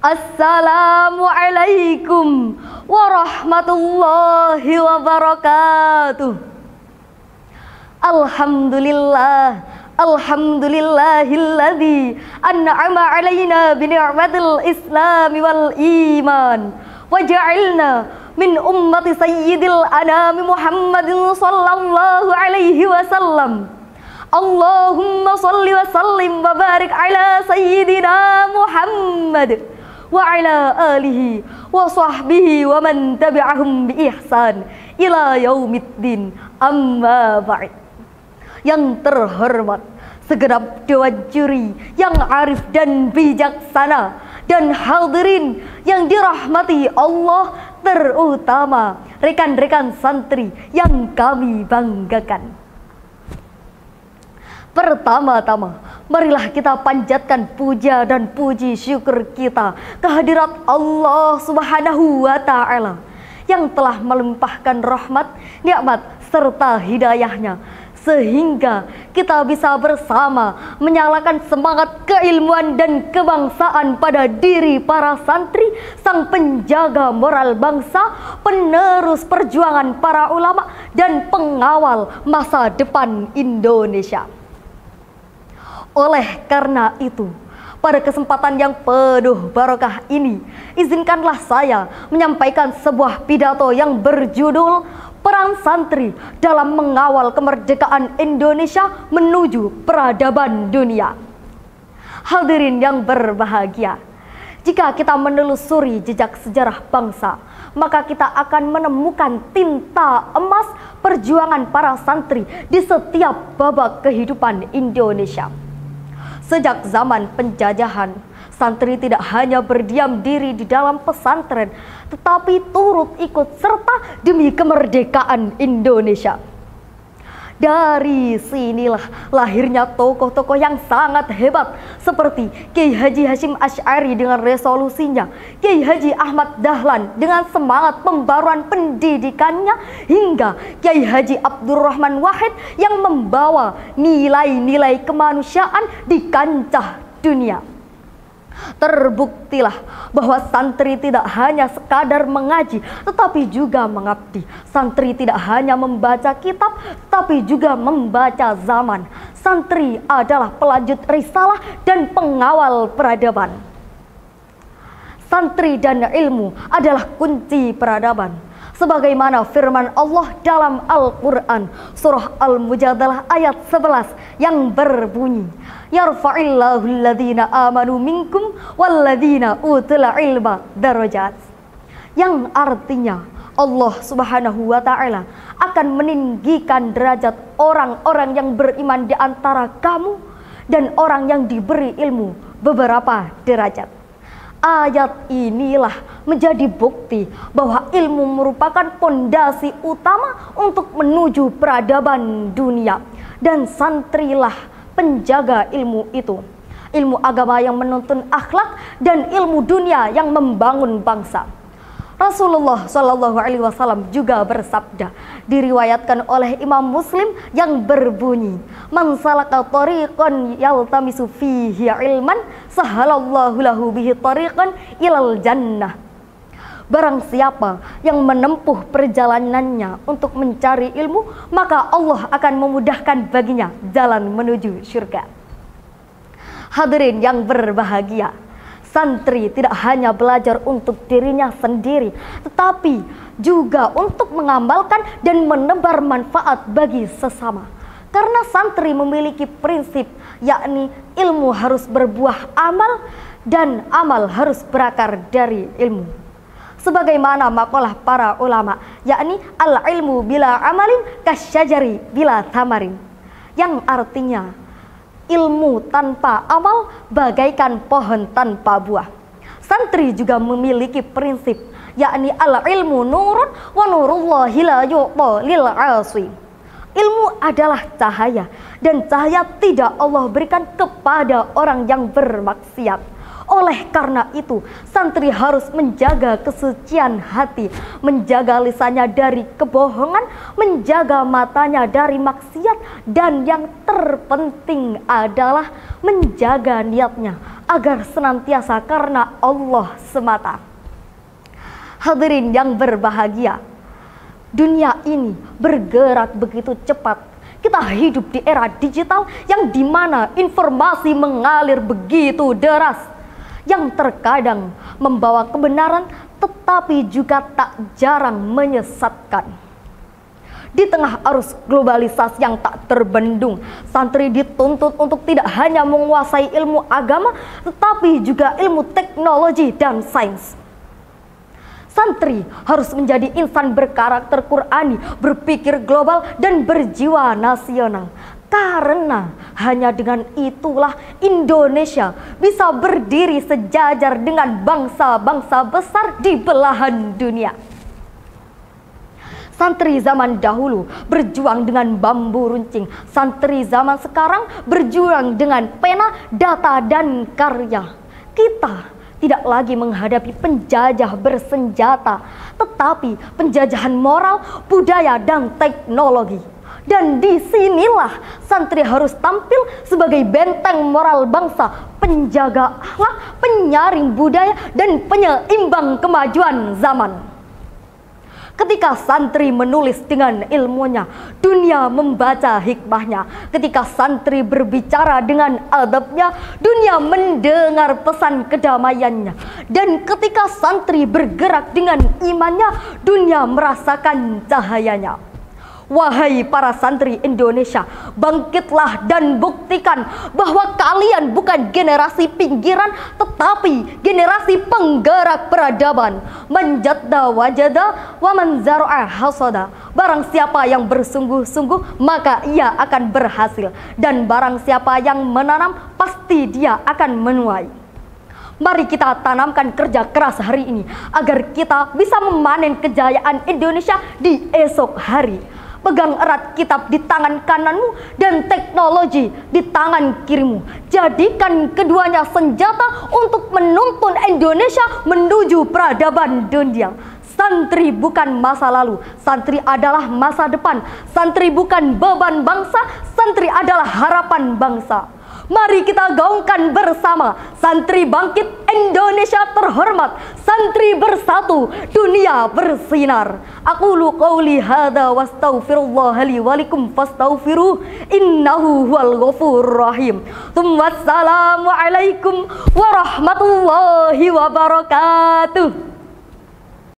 Assalamualaikum warahmatullahi wabarakatuh. Alhamdulillah, alhamdulillahilladzi an'ama alaina bi ni'matil islam wal iman wa ja'alna min ummati sayyidil anami Muhammadin sallallahu alaihi wasallam. Allahumma salli wa sallim wa barik ala sayyidina Muhammad wa ala alihi wa sahbihi wa man tabi'ahum bi ihsan ila yaumiddin, amma ba'd. Yang terhormat segenap dewan juri yang arif dan bijaksana, dan hadirin yang dirahmati Allah, terutama rekan-rekan santri yang kami banggakan. Pertama-tama, marilah kita panjatkan puja dan puji syukur kita kehadirat Allah Subhanahu wa Ta'ala yang telah melimpahkan rahmat, nikmat serta hidayahnya, sehingga kita bisa bersama menyalakan semangat keilmuan dan kebangsaan pada diri para santri, sang penjaga moral bangsa, penerus perjuangan para ulama, dan pengawal masa depan Indonesia. Oleh karena itu, pada kesempatan yang penuh barokah ini, izinkanlah saya menyampaikan sebuah pidato yang berjudul Peran Santri dalam Mengawal Kemerdekaan Indonesia Menuju Peradaban Dunia. Hadirin yang berbahagia, jika kita menelusuri jejak sejarah bangsa, maka kita akan menemukan tinta emas perjuangan para santri di setiap babak kehidupan Indonesia. Sejak zaman penjajahan, santri tidak hanya berdiam diri di dalam pesantren, tetapi turut ikut serta demi kemerdekaan Indonesia. Dari sinilah lahirnya tokoh-tokoh yang sangat hebat seperti Kiai Haji Hasyim Asy'ari dengan resolusinya, Kiai Haji Ahmad Dahlan dengan semangat pembaruan pendidikannya, hingga Kiai Haji Abdurrahman Wahid yang membawa nilai-nilai kemanusiaan di kancah dunia. Terbuktilah bahwa santri tidak hanya sekadar mengaji, tetapi juga mengabdi. Santri tidak hanya membaca kitab, tapi juga membaca zaman. Santri adalah pelanjut risalah dan pengawal peradaban. Santri dan ilmu adalah kunci peradaban, sebagaimana firman Allah dalam Al-Quran surah Al-Mujadalah ayat 11 yang berbunyi, yarfa'illahu alladhina amanu minkum walladhina utul ilma darajat, yang artinya Allah Subhanahu wa Ta'ala akan meninggikan derajat orang-orang yang beriman di antara kamu dan orang yang diberi ilmu beberapa derajat. Ayat inilah menjadi bukti bahwa ilmu merupakan pondasi utama untuk menuju peradaban dunia, dan santrilah penjaga ilmu itu. Ilmu agama yang menuntun akhlak dan ilmu dunia yang membangun bangsa. Rasulullah Shallallahu Alaihi Wasallam juga bersabda, diriwayatkan oleh Imam Muslim, yang berbunyi, man salaka tariqan yaltamisu fihi ilman sahalallahu lahu bihi tariqan ilal jannah. Barang siapa yang menempuh perjalanannya untuk mencari ilmu, maka Allah akan memudahkan baginya jalan menuju surga. Hadirin yang berbahagia, santri tidak hanya belajar untuk dirinya sendiri, tetapi juga untuk mengamalkan dan menebar manfaat bagi sesama. Karena santri memiliki prinsip, yakni ilmu harus berbuah amal dan amal harus berakar dari ilmu. Sebagaimana makalah para ulama, yakni al-ilmu bila amalin kasyajari bila tamarin, yang artinya ilmu tanpa amal bagaikan pohon tanpa buah. Santri juga memiliki prinsip, yakni al-ilmu nurun wa nurullahi la yu'ta lil 'asi. Ilmu adalah cahaya, dan cahaya tidak Allah berikan kepada orang yang bermaksiat. Oleh karena itu, santri harus menjaga kesucian hati, menjaga lisannya dari kebohongan, menjaga matanya dari maksiat, dan yang terpenting adalah menjaga niatnya agar senantiasa karena Allah semata. Hadirin yang berbahagia, dunia ini bergerak begitu cepat. Kita hidup di era digital yang dimana informasi mengalir begitu deras, yang terkadang membawa kebenaran tetapi juga tak jarang menyesatkan. Di tengah arus globalisasi yang tak terbendung, santri dituntut untuk tidak hanya menguasai ilmu agama, tetapi juga ilmu teknologi dan sains. Santri harus menjadi insan berkarakter Qur'ani, berpikir global dan berjiwa nasional. Karena hanya dengan itulah Indonesia bisa berdiri sejajar dengan bangsa-bangsa besar di belahan dunia. Santri zaman dahulu berjuang dengan bambu runcing. Santri zaman sekarang berjuang dengan pena, data, dan karya. Kita tidak lagi menghadapi penjajah bersenjata, tetapi penjajahan moral, budaya, dan teknologi. Dan disinilah santri harus tampil sebagai benteng moral bangsa, penjaga akhlak, penyaring budaya, dan penyeimbang kemajuan zaman. Ketika santri menulis dengan ilmunya, dunia membaca hikmahnya. Ketika santri berbicara dengan adabnya, dunia mendengar pesan kedamaiannya. Dan ketika santri bergerak dengan imannya, dunia merasakan cahayanya. Wahai para santri Indonesia, bangkitlah dan buktikan bahwa kalian bukan generasi pinggiran, tetapi generasi penggerak peradaban. Man jadda wajada wa man zar'a hasada. Barang siapa yang bersungguh-sungguh, maka ia akan berhasil. Dan barang siapa yang menanam, pasti dia akan menuai. Mari kita tanamkan kerja keras hari ini, agar kita bisa memanen kejayaan Indonesia di esok hari. Pegang erat kitab di tangan kananmu dan teknologi di tangan kirimu. Jadikan keduanya senjata untuk menuntun Indonesia menuju peradaban dunia. Santri bukan masa lalu, santri adalah masa depan. Santri bukan beban bangsa, santri adalah harapan bangsa. Mari kita gaungkan bersama, santri bangkit, Indonesia terhormat, santri bersatu, dunia bersinar. Aqulu qauli hadza wastaghfirullah li wa lakum fastaghfiruh innahu huwal ghafurur rahim. Assalamu alaikum warahmatullahi wabarakatuh.